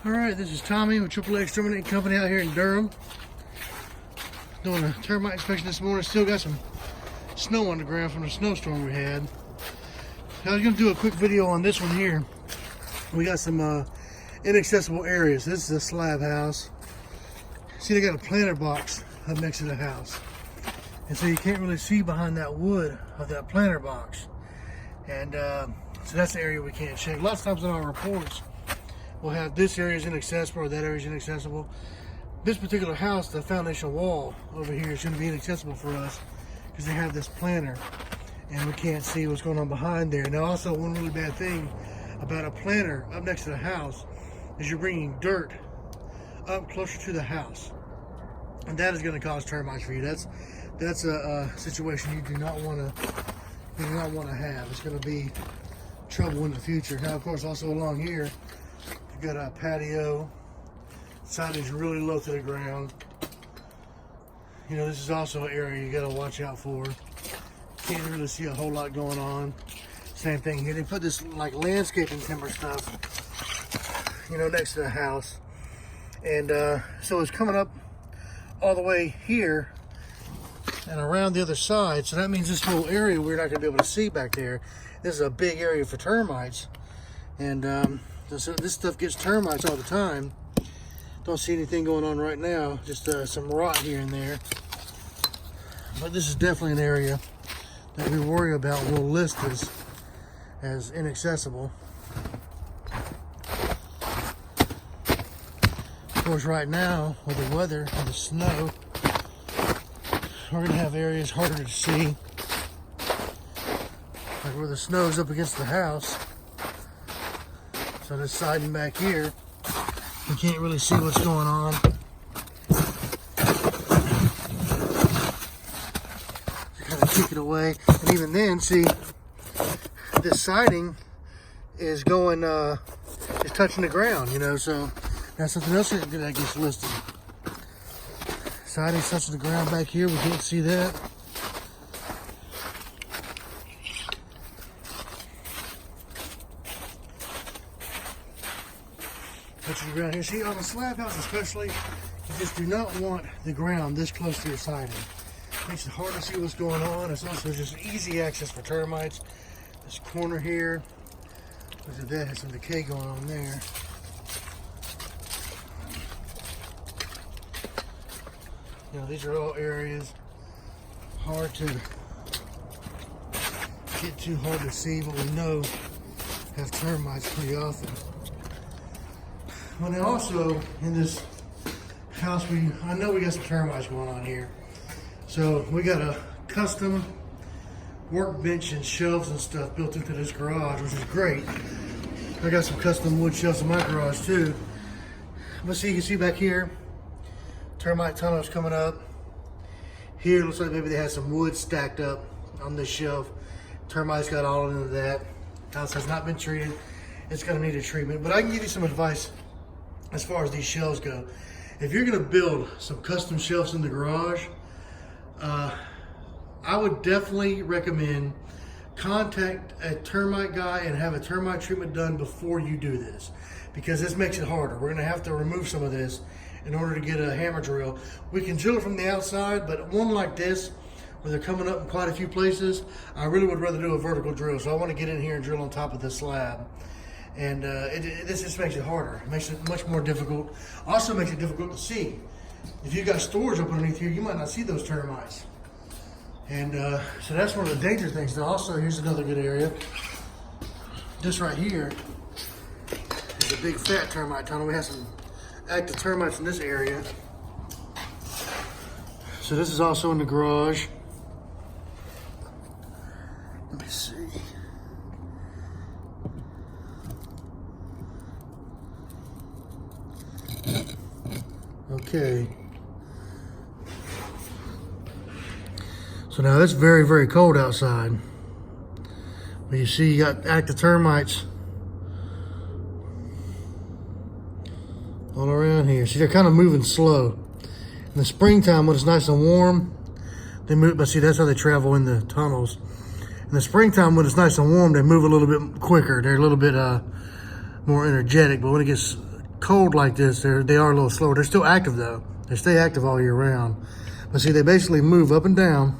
Alright, this is Tommy with AAA Exterminating Company out here in Durham. Doing a termite inspection this morning. Still got some snow on the ground from the snowstorm we had. I was going to do a quick video on this one here. We got some inaccessible areas. This is a slab house. See, they got a planter box up next to the house. And so you can't really see behind that wood of that planter box. And so that's the area we can't check. Lots of times in our reports, we'll have this area is inaccessible or that area is inaccessible. This particular house, the foundation wall over here is going to be inaccessible for us because they have this planter and we can't see what's going on behind there. Now also, one really bad thing about a planter up next to the house is you're bringing dirt up closer to the house, and that is going to cause termites for you. That's a situation you do not want to have. It's going to be trouble in the future. Now, of course, also along here, you've got a patio. Siding's really low to the ground. You know, this is also an area you got to watch out for. Can't really see a whole lot going on. Same thing here. They put this like landscaping timber stuff, you know, next to the house. And so it's coming up all the way here and around the other side. So that means this whole area we're not going to be able to see back there. This is a big area for termites. And so this stuff gets termites all the time. Don't see anything going on right now. Just some rot here and there. But this is definitely an area that we worry about. We'll list as inaccessible. Of course, right now with the weather and the snow, we're gonna have areas harder to see, like where the snow's up against the house. So this siding back here, you can't really see what's going on. Kind of kick it away, and even then, see, this siding is going, is touching the ground, you know. So that's something else that gets listed. Siding's touching the ground back here. We can't see that. Touching the ground here. See, on a slab house especially, you just do not want the ground this close to your siding. Makes it hard to see what's going on. It's also just easy access for termites. This corner here, look at that, has some decay going on there. You know, these are all areas hard to get too hard to see, but we know have termites pretty often. Well, now also in this house, I know we got some termites going on here. So we got a custom workbench and shelves and stuff built into this garage, which is great. I got some custom wood shelves in my garage too. But see, you can see back here, termite tunnels coming up. Here, looks like maybe they had some wood stacked up on this shelf. Termites got all into that. House has not been treated. It's gonna need a treatment. But I can give you some advice as far as these shelves go. If you're gonna build some custom shelves in the garage, I would definitely recommend contact a termite guy and have a termite treatment done before you do this, because this makes it harder. We're gonna have to remove some of this in order to get a hammer drill. We can drill it from the outside, but one like this, where they're coming up in quite a few places, I really would rather do a vertical drill. So I want to get in here and drill on top of this slab. And this just makes it harder. It makes it much more difficult. Also makes it difficult to see. If you've got storage up underneath here, you might not see those termites. And so that's one of the dangerous things. Now also, here's another good area. This right here is a big fat termite tunnel. We have some active termites in this area. So this is also in the garage. Let me see. Okay. So now it's very, very cold outside. But you see, you got active termites all around here. See, they're kind of moving slow. In the springtime, when it's nice and warm, they move. But see, that's how they travel in the tunnels. In the springtime, when it's nice and warm, they move a little bit quicker. They're a little bit more energetic. But when it gets cold like this, they are a little slower. They're still active though. They stay active all year round. But see, they basically move up and down.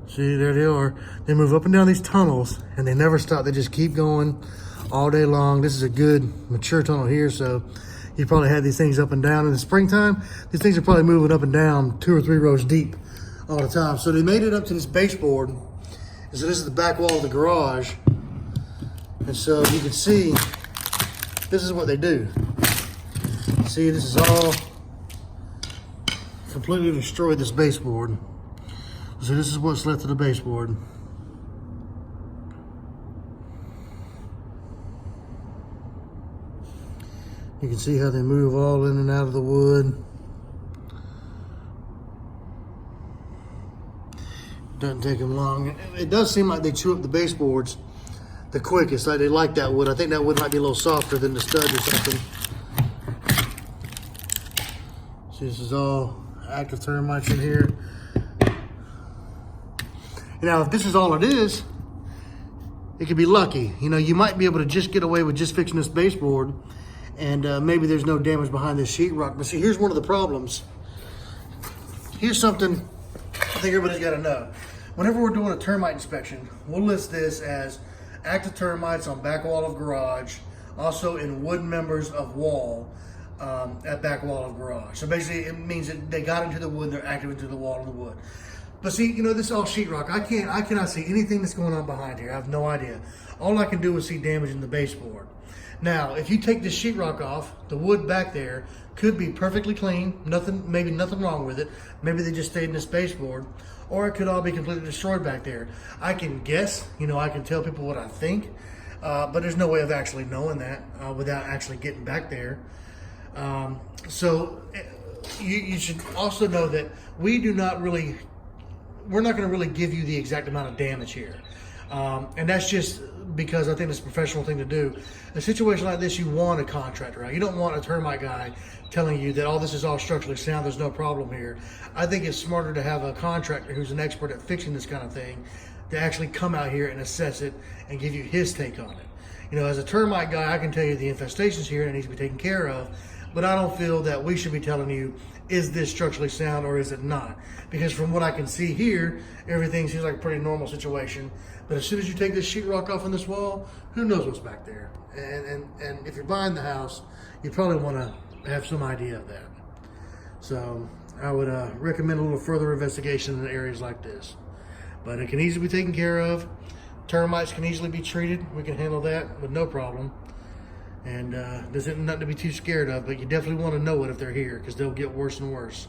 See, there they are. They move up and down these tunnels, and they never stop. They just keep going all day long. This is a good mature tunnel here, so you probably had these things up and down. In the springtime, these things are probably moving up and down 2 or 3 rows deep all the time. So they made it up to this baseboard. And so this is the back wall of the garage. And so you can see, this is what they do. See, this is all completely destroyed, this baseboard. So this is what's left of the baseboard. You can see how they move all in and out of the wood. Doesn't take them long. It does seem like they chew up the baseboards the quickest. Like they like that wood. I think that wood might be a little softer than the stud or something. See, this is all active termites in here. Now, if this is all it is, it could be lucky. You know, you might be able to just get away with just fixing this baseboard, and maybe there's no damage behind this sheetrock. But see, here's one of the problems. Here's something I think everybody's got to know. Whenever we're doing a termite inspection, we'll list this as active termites on back wall of garage, also in wood members of wall at back wall of garage. So basically, it means that they got into the wood, they're active into the wall of the wood. But see, you know, this is all sheetrock. I cannot see anything that's going on behind here. I have no idea. All I can do is see damage in the baseboard. Now, if you take this sheetrock off, the wood back there could be perfectly clean. Maybe nothing wrong with it. Maybe they just stayed in this baseboard, or it could all be completely destroyed back there. I can guess. You know, I can tell people what I think, but there's no way of actually knowing that without actually getting back there. So you should also know that we're not going to really give you the exact amount of damage here. And that's just because I think it's a professional thing to do. In a situation like this, you want a contractor, right? You don't want a termite guy telling you that, oh, this is all structurally sound, there's no problem here. I think it's smarter to have a contractor who's an expert at fixing this kind of thing to actually come out here and assess it and give you his take on it. You know, as a termite guy, I can tell you the infestation's here and it needs to be taken care of, but I don't feel that we should be telling you, is this structurally sound or is it not? Because from what I can see here, everything seems like a pretty normal situation. But as soon as you take this sheetrock off on this wall, who knows what's back there? And if you're buying the house, you probably want to have some idea of that. So I would recommend a little further investigation in areas like this. But it can easily be taken care of. Termites can easily be treated. We can handle that with no problem. And there's nothing to be too scared of, but you definitely want to know it if they're here, because they'll get worse and worse.